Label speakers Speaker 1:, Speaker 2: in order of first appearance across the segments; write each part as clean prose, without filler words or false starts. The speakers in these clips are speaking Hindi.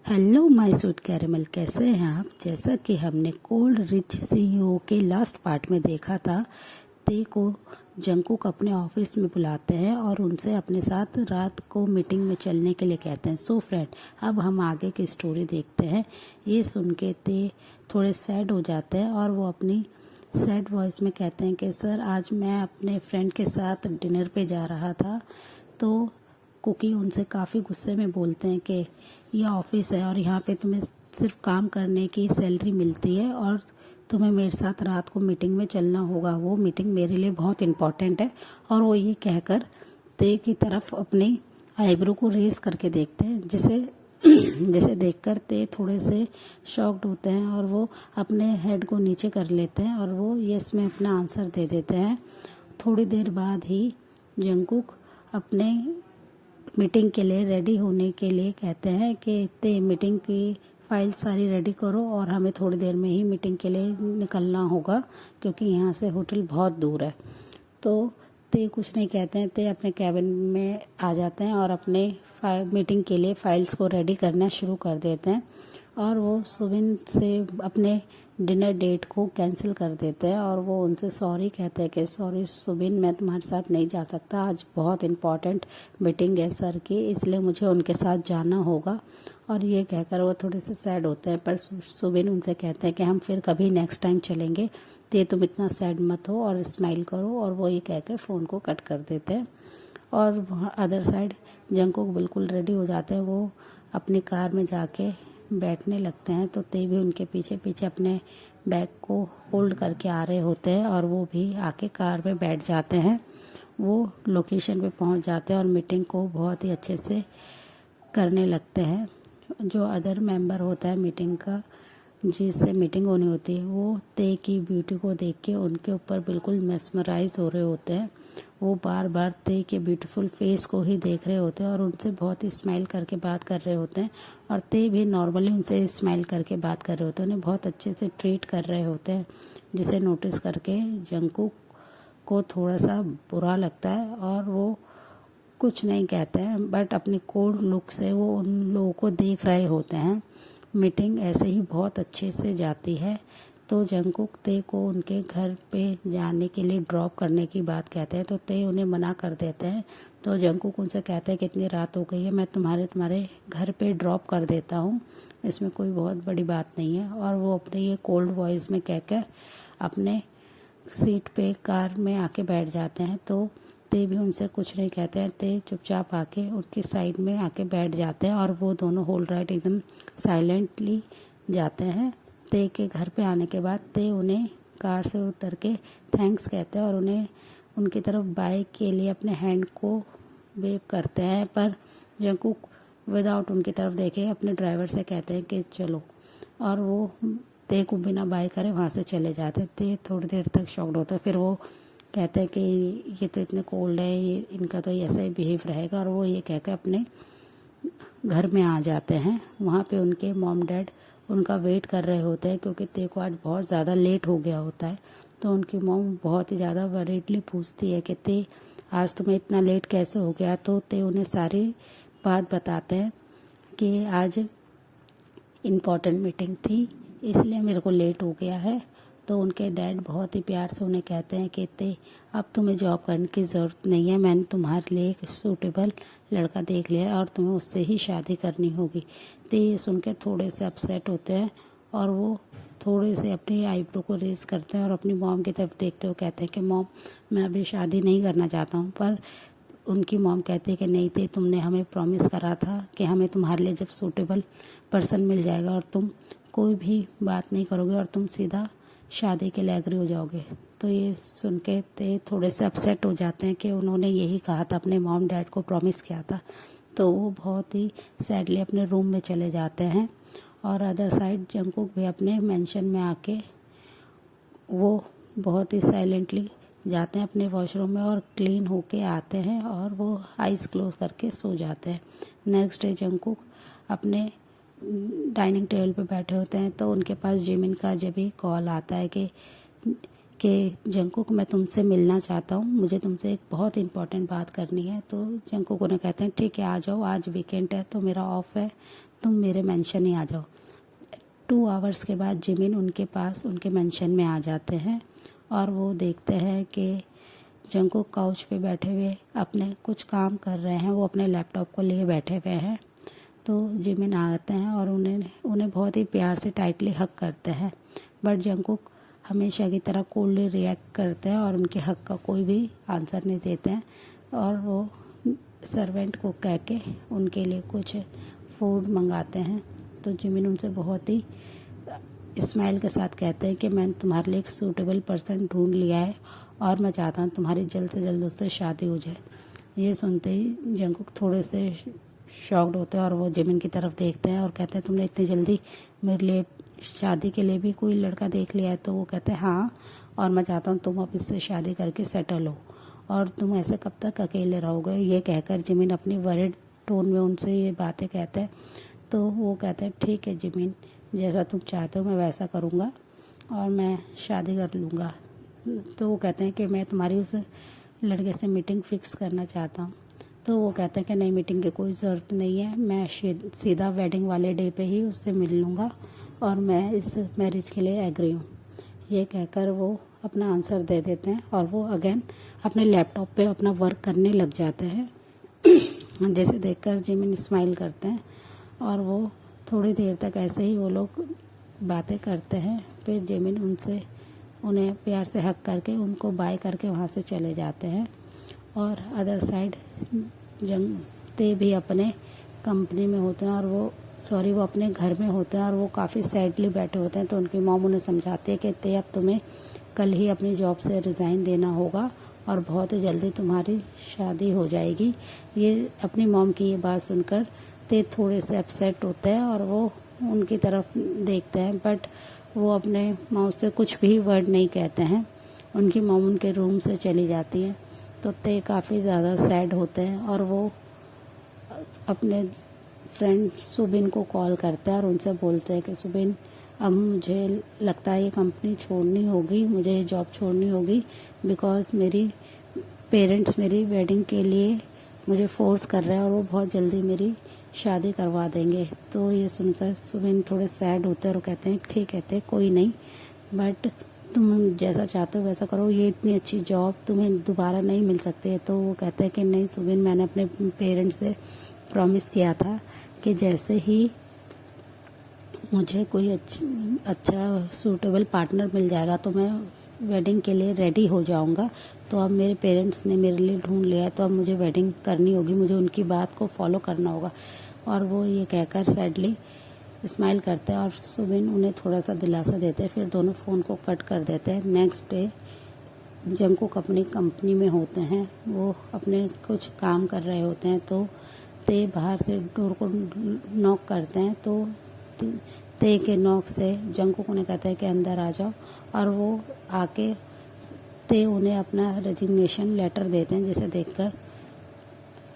Speaker 1: हेलो माय स्वीट कैरेमल, कैसे हैं आप। जैसा कि हमने कोल्ड रिच सीईओ के लास्ट पार्ट में देखा था, ते को जंकुक अपने ऑफिस में बुलाते हैं और उनसे अपने साथ रात को मीटिंग में चलने के लिए कहते हैं। सो फ्रेंड, अब हम आगे की स्टोरी देखते हैं। ये सुन के ते थोड़े सैड हो जाते हैं और वो अपनी सैड वॉइस में कहते हैं कि सर, आज मैं अपने फ्रेंड के साथ डिनर पे जा रहा था। तो कुकी उनसे काफ़ी गुस्से में बोलते हैं कि ये ऑफिस है और यहाँ पे तुम्हें सिर्फ काम करने की सैलरी मिलती है और तुम्हें मेरे साथ रात को मीटिंग में चलना होगा। वो मीटिंग मेरे लिए बहुत इम्पॉर्टेंट है। और वो ये कहकर ते की तरफ अपनी आईब्रो को रेस करके देखते हैं, जिसे देखकर ते थोड़े से शॉक्ड होते हैं और वो अपने हेड को नीचे कर लेते हैं और वो यस में अपना आंसर दे देते हैं। थोड़ी देर बाद ही जंकुक अपने मीटिंग के लिए रेडी होने के लिए कहते हैं कि ते मीटिंग की फाइल सारी रेडी करो और हमें थोड़ी देर में ही मीटिंग के लिए निकलना होगा, क्योंकि यहाँ से होटल बहुत दूर है। तो ते कुछ नहीं कहते हैं, ते अपने कैबिन में आ जाते हैं और अपने मीटिंग के लिए फाइल्स को रेडी करना शुरू कर देते हैं। और वो सुबिन से अपने डिनर डेट को कैंसिल कर देते हैं और वो उनसे सॉरी कहते हैं कि सॉरी सुबिन, मैं तुम्हारे साथ नहीं जा सकता, आज बहुत इम्पॉर्टेंट मीटिंग है सर की, इसलिए मुझे उनके साथ जाना होगा। और ये कहकर वो थोड़े से सैड होते हैं, पर सुबिन उनसे कहते हैं कि हम फिर कभी नेक्स्ट टाइम चलेंगे, तो ये तुम इतना सैड मत हो और स्माइल करो। और वो ये कहकर फ़ोन को कट कर देते हैं। और वहाँ अदर साइड जंकुक बिल्कुल रेडी हो जाते हैं। वो अपनी कार में जाके बैठने लगते हैं, तो ते भी उनके पीछे पीछे अपने बैग को होल्ड करके आ रहे होते हैं और वो भी आके कार में बैठ जाते हैं। वो लोकेशन पे पहुंच जाते हैं और मीटिंग को बहुत ही अच्छे से करने लगते हैं। जो अदर मेंबर होता है मीटिंग का, जिससे मीटिंग होनी होती है, वो ते की ब्यूटी को देख के उनके ऊपर बिल्कुल मेस्मराइज हो रहे होते हैं। वो बार बार ते के ब्यूटीफुल फेस को ही देख रहे होते हैं और उनसे बहुत ही स्माइल करके बात कर रहे होते हैं। और ते भी नॉर्मली उनसे स्माइल करके बात कर रहे होते हैं, उन्हें बहुत अच्छे से ट्रीट कर रहे होते हैं, जिसे नोटिस करके जंकुक को थोड़ा सा बुरा लगता है और वो कुछ नहीं कहते हैं, बट अपनी कोल्ड लुक से वो उन लोगों को देख रहे होते हैं। मीटिंग ऐसे ही बहुत अच्छे से जाती है। तो जंकुक ते को उनके घर पे जाने के लिए ड्रॉप करने की बात कहते हैं, तो ते उन्हें मना कर देते हैं। तो जंकुक उनसे कहते हैं कि इतनी रात हो गई है, मैं तुम्हारे घर पे ड्रॉप कर देता हूँ, इसमें कोई बहुत बड़ी बात नहीं है। और वो अपने ये कोल्ड वॉइस में कहकर अपने सीट पे कार में आके बैठ जाते हैं। तो ते भी उनसे कुछ नहीं कहते हैं, ते चुपचाप आके उनकी साइड में आके बैठ जाते हैं और वो दोनों होल राइड एकदम साइलेंटली जाते हैं। ते के घर पे आने के बाद ते उन्हें कार से उतर के थैंक्स कहते हैं और उन्हें उनकी तरफ बाइक के लिए अपने हैंड को वेव करते हैं, पर जंकुक विदाउट उनकी तरफ देखे अपने ड्राइवर से कहते हैं कि चलो, और वो ते को बिना बाय करे वहाँ से चले जाते हैं। ते थोड़ी देर तक शॉक्ड होते हैं, फिर वो कहते हैं कि ये तो इतने कोल्ड है, ये इनका तो ऐसा ही बिहेव रहेगा, और वो ये कहकर अपने घर में आ जाते हैं। वहाँ पे उनके मॉम डैड उनका वेट कर रहे होते हैं, क्योंकि ते को आज बहुत ज़्यादा लेट हो गया होता है। तो उनकी मॉम बहुत ही ज़्यादा वरीडली पूछती है कि ते, आज तुम्हें इतना लेट कैसे हो गया। तो ते उन्हें सारी बात बताते हैं कि आज इम्पॉर्टेंट मीटिंग थी, इसलिए मेरे को लेट हो गया है। तो उनके डैड बहुत ही प्यार से उन्हें कहते हैं कि ते, अब तुम्हें जॉब करने की ज़रूरत नहीं है, मैंने तुम्हारे लिए एक सूटेबल लड़का देख लिया है और तुम्हें उससे ही शादी करनी होगी। ते ये सुन के थोड़े से अपसेट होते हैं और वो थोड़े से अपनी आईब्रो को रेज करते हैं और अपनी मॉम की तरफ देखते हुए कहते हैं कि मॉम, मैं अभी शादी नहीं करना चाहता हूँ। पर उनकी मॉम कहती है कि नहीं थे, तुमने हमें प्रॉमिस करा था कि हमें तुम्हारे लिए जब सूटेबल पर्सन मिल जाएगा और तुम कोई भी बात नहीं करोगे और तुम सीधा शादी के लिए एग्री हो जाओगे। तो ये सुन के ते थोड़े से अपसेट हो जाते हैं कि उन्होंने यही कहा था, अपने मॉम डैड को प्रॉमिस किया था। तो वो बहुत ही सैडली अपने रूम में चले जाते हैं। और अदर साइड जंकुक भी अपने मेंशन में आके वो बहुत ही साइलेंटली जाते हैं अपने वॉशरूम में और क्लीन होके आते हैं और वो आइज़ क्लोज करके सो जाते हैं। नेक्स्ट डे जंकुक अपने डाइनिंग टेबल पे बैठे होते हैं, तो उनके पास जिमिन का जब भी कॉल आता है कि जंकुक, मैं तुमसे मिलना चाहता हूँ, मुझे तुमसे एक बहुत इंपॉर्टेंट बात करनी है। तो जंकुक उन्हें कहते हैं ठीक है, आ जाओ, आज वीकेंड है तो मेरा ऑफ है, तुम मेरे मेंशन ही आ जाओ। 2 आवर्स के बाद जिमिन उनके पास उनके मेंशन में आ जाते हैं और वो देखते हैं कि जंगकुक काउच पे बैठे हुए अपने कुछ काम कर रहे हैं, वो अपने लैपटॉप को लिए बैठे हुए हैं। तो जिमिन आते हैं और उन्हें बहुत ही प्यार से टाइटली हग करते हैं, बट जंगकुक हमेशा की तरह कोल्डली रिएक्ट करते हैं और उनके हक का कोई भी आंसर नहीं देते हैं। और वो सर्वेंट को कह के उनके लिए कुछ फूड मंगाते हैं। तो जिमिन उनसे बहुत ही स्माइल के साथ कहते हैं कि मैंने तुम्हारे लिए एक सूटेबल पर्सन ढूंढ लिया है और मैं चाहता हूँ तुम्हारी जल्द से जल्द उससे शादी हो जाए। ये सुनते ही जंगकुक थोड़े से शॉक्ड होते हैं और वो जिमिन की तरफ देखते हैं और कहते हैं तुमने इतनी जल्दी मेरे लिए शादी के लिए भी कोई लड़का देख लिया है? तो वो कहते हैं हाँ, और मैं चाहता हूँ तुम अब इससे शादी करके सेटल हो और तुम ऐसे कब तक अकेले रहोगे। ये कहकर जिमिन अपनी वरिड टोन में उनसे ये बातें कहते हैं। तो वो कहते हैं ठीक है जिमिन, जैसा तुम चाहते हो मैं वैसा करूँगा और मैं शादी कर लूँगा। तो वो कहते हैं कि मैं तुम्हारी उस लड़के से मीटिंग फ़िक्स करना चाहता हूँ। तो वो कहते हैं कि नहीं, मीटिंग की कोई ज़रूरत नहीं है, मैं सीधा वेडिंग वाले डे पे ही उससे मिल लूँगा और मैं इस मैरिज के लिए एग्री हूँ। ये कहकर वो अपना आंसर दे देते हैं और वो अगेन अपने लैपटॉप पे अपना वर्क करने लग जाते हैं। जैसे देखकर जिमिन स्माइल करते हैं और वो थोड़ी देर तक ऐसे ही वो लोग बातें करते हैं। फिर जिमिन उन्हें प्यार से हक करके उनको बाय करके वहाँ से चले जाते हैं। और अदर साइड ते भी अपने कंपनी में होते हैं और वो अपने घर में होते हैं और वो काफ़ी सैडली बैठे होते हैं। तो उनकी मॉम उन्हें समझाती है कि ते अब तुम्हें कल ही अपनी जॉब से रिज़ाइन देना होगा और बहुत ही जल्दी तुम्हारी शादी हो जाएगी। ये अपनी मॉम की ये बात सुनकर ते थोड़े से अपसेट होते हैं और वो उनकी तरफ देखते हैं, बट वो अपने माउथ से कुछ भी वर्ड नहीं कहते हैं। उनकी मॉम उनके रूम से चली जाती है। तो ते काफ़ी ज़्यादा सैड होते हैं और वो अपने फ्रेंड सुबिन को कॉल करते हैं और उनसे बोलते हैं कि सुबिन, अब मुझे लगता है ये कंपनी छोड़नी होगी, मुझे ये जॉब छोड़नी होगी बिकॉज़ मेरी पेरेंट्स मेरी वेडिंग के लिए मुझे फोर्स कर रहे हैं और वो बहुत जल्दी मेरी शादी करवा देंगे। तो ये सुनकर सुबिन थोड़े सैड होते हैं और कहते हैं ठीक है, कोई नहीं, बट तुम जैसा चाहते हो वैसा करो, ये इतनी अच्छी जॉब तुम्हें दोबारा नहीं मिल सकती है। तो वो कहते हैं कि नहीं सुबिन, मैंने अपने पेरेंट्स से प्रॉमिस किया था कि जैसे ही मुझे कोई अच्छा सूटेबल पार्टनर मिल जाएगा तो मैं वेडिंग के लिए रेडी हो जाऊंगा। तो अब मेरे पेरेंट्स ने मेरे लिए ढूंढ लिया है तो अब मुझे वेडिंग करनी होगी, मुझे उनकी बात को फॉलो करना होगा। और वो ये कहकर सैडली स्माइल करते हैं और सुबिन उन्हें थोड़ा सा दिलासा देते हैं। फिर दोनों फ़ोन को कट कर देते हैं। नेक्स्ट डे जंगकुक अपनी कंपनी में होते हैं, वो अपने कुछ काम कर रहे होते हैं। तो ते बाहर से डोर को नॉक करते हैं। तो ते के नॉक से जंगकुक उन्हें कहता है कि अंदर आ जाओ और वो आके ते उन्हें अपना रेजिग्नेशन लेटर देते हैं, जिसे देखकर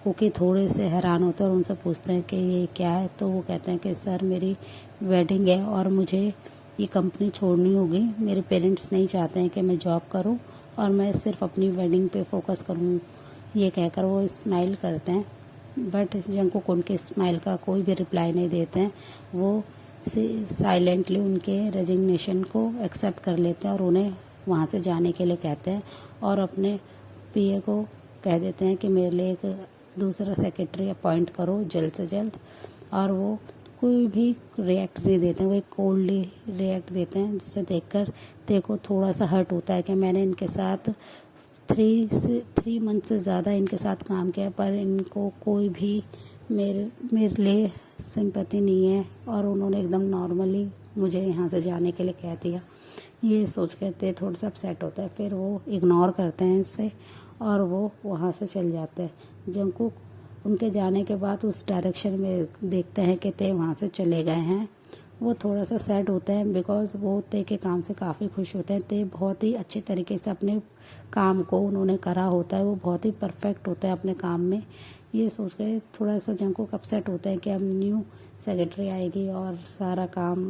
Speaker 1: कुकी थोड़े से हैरान होते हैं और उनसे पूछते हैं कि ये क्या है। तो वो कहते हैं कि सर मेरी वेडिंग है और मुझे ये कंपनी छोड़नी होगी, मेरे पेरेंट्स नहीं चाहते हैं कि मैं जॉब करूं और मैं सिर्फ अपनी वेडिंग पे फोकस करूं। ये कहकर वो स्माइल करते हैं, बट जंगकुक उनके स्माइल का कोई भी रिप्लाई नहीं देते हैं। वो साइलेंटली उनके रेजिग्नेशन को एक्सेप्ट कर लेते हैं और उन्हें वहाँ से जाने के लिए कहते हैं और अपने पीए को कह देते हैं कि मेरे लिए एक दूसरा सेक्रेटरी अपॉइंट करो जल्द से जल्द। और वो कोई भी रिएक्ट नहीं देते हैं, वो एक कोल्डली रिएक्ट देते हैं, जिसे देखकर ते को थोड़ा सा हर्ट होता है कि मैंने इनके साथ 3 मंथ से ज़्यादा इनके साथ काम किया पर इनको कोई भी मेरे लिए सिंपैथी नहीं है और उन्होंने एकदम नॉर्मली मुझे यहाँ से जाने के लिए कह दिया। ये सोच कर ते थोड़ा सा अपसेट होता है। फिर वो इग्नोर करते हैं इससे और वो वहाँ से चल जाते हैं। जंगकुक उनके जाने के बाद उस डायरेक्शन में देखते हैं कि ते वहाँ से चले गए हैं। वो थोड़ा सा सैड होते हैं बिकॉज़ वो ते के काम से काफ़ी खुश होते हैं। ते बहुत ही अच्छे तरीके से अपने काम को उन्होंने करा होता है, वो बहुत ही परफेक्ट होता है अपने काम में। ये सोच कर थोड़ा सा जंगकुक अपसेट होते हैं कि अब न्यू सेक्रेटरी आएगी और सारा काम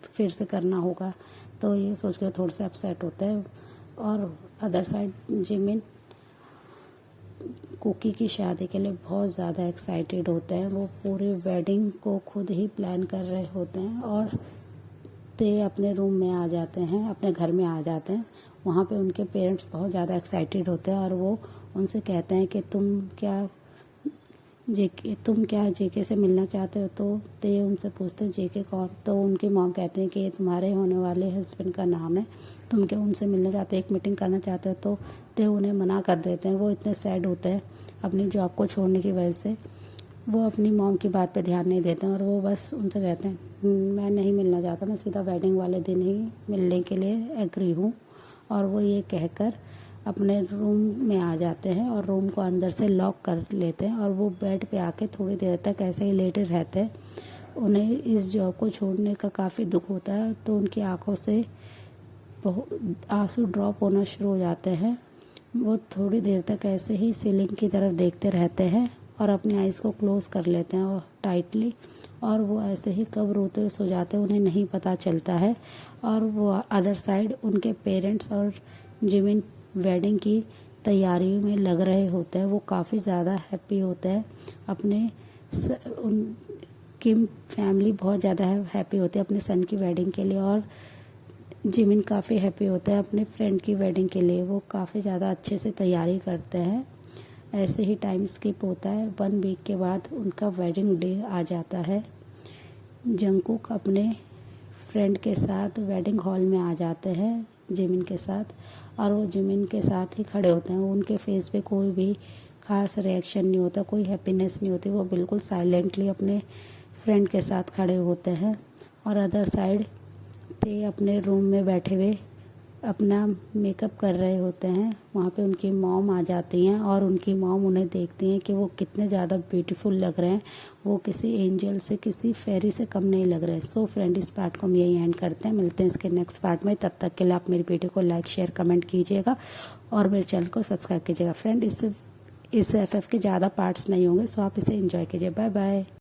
Speaker 1: फिर से करना होगा। तो ये सोच कर थोड़ा सा अपसेट होता है। और अदर साइड जिमिन कुकी की शादी के लिए बहुत ज़्यादा एक्साइटेड होते हैं। वो पूरी वेडिंग को खुद ही प्लान कर रहे होते हैं और ते अपने रूम में आ जाते हैं, अपने घर में आ जाते हैं। वहाँ पे उनके पेरेंट्स बहुत ज़्यादा एक्साइटेड होते हैं और वो उनसे कहते हैं कि तुम क्या जेके से मिलना चाहते हो। तो ते उनसे पूछते हैं जेके कौन। तो उनकी मॉम कहते हैं कि ये तुम्हारे होने वाले हस्बैंड का नाम है, तुम क्या उनसे मिलना चाहते हो, एक मीटिंग करना चाहते हो। तो ते उन्हें मना कर देते हैं। वो इतने सैड होते हैं अपनी जॉब को छोड़ने की वजह से। वो अपनी मॉम की बात पे ध्यान नहीं देते हैं और वो बस उनसे कहते हैं मैं नहीं मिलना चाहता, मैं सीधा वेडिंग वाले दिन ही मिलने के लिए एग्री हूँ। और वो ये कहकर अपने रूम में आ जाते हैं और रूम को अंदर से लॉक कर लेते हैं और वो बेड पे आके थोड़ी देर तक ऐसे ही लेटे रहते हैं। उन्हें इस जॉब को छोड़ने का काफ़ी दुख होता है, तो उनकी आंखों से आंसू ड्रॉप होना शुरू हो जाते हैं। वो थोड़ी देर तक ऐसे ही सीलिंग की तरफ देखते रहते हैं और अपनी आइज़ को क्लोज कर लेते हैं और टाइटली, और वो ऐसे ही कब रोते हुए सो जाते हैं उन्हें नहीं पता चलता है। और वो अदर साइड उनके पेरेंट्स और जिमिन वेडिंग की तैयारियों में लग रहे होते हैं। वो काफ़ी ज़्यादा हैप्पी होते हैं उनकी फैमिली बहुत ज़्यादा हैप्पी होती है अपने सन की वेडिंग के लिए, और जिमिन काफ़ी हैप्पी होता है अपने फ्रेंड की वेडिंग के लिए। वो काफ़ी ज़्यादा अच्छे से तैयारी करते हैं। ऐसे ही टाइम स्किप होता है। 1 वीक के बाद उनका वेडिंग डे आ जाता है। जंगकुक अपने फ्रेंड के साथ वेडिंग हॉल में आ जाते हैं जिमिन के साथ, और वो जिमिन के साथ ही खड़े होते हैं। उनके फेस पे कोई भी खास रिएक्शन नहीं होता, कोई हैप्पीनेस नहीं होती। वो बिल्कुल साइलेंटली अपने फ्रेंड के साथ खड़े होते हैं। और अदर साइड ते अपने रूम में बैठे हुए अपना मेकअप कर रहे होते हैं। वहाँ पे उनकी मॉम आ जाती हैं और उनकी मॉम उन्हें देखती हैं कि वो कितने ज़्यादा ब्यूटीफुल लग रहे हैं। वो किसी एंजल से, किसी फेरी से कम नहीं लग रहे हैं। सो फ्रेंड, इस पार्ट को हम यही एंड करते हैं। मिलते हैं इसके नेक्स्ट पार्ट में। तब तक के लिए आप मेरी वीडियो को लाइक, शेयर, कमेंट कीजिएगा और मेरे चैनल को सब्सक्राइब कीजिएगा। फ्रेंड, इस FF के ज़्यादा पार्ट्स नहीं होंगे, सो आप इसे एंजॉय कीजिए। Bye bye.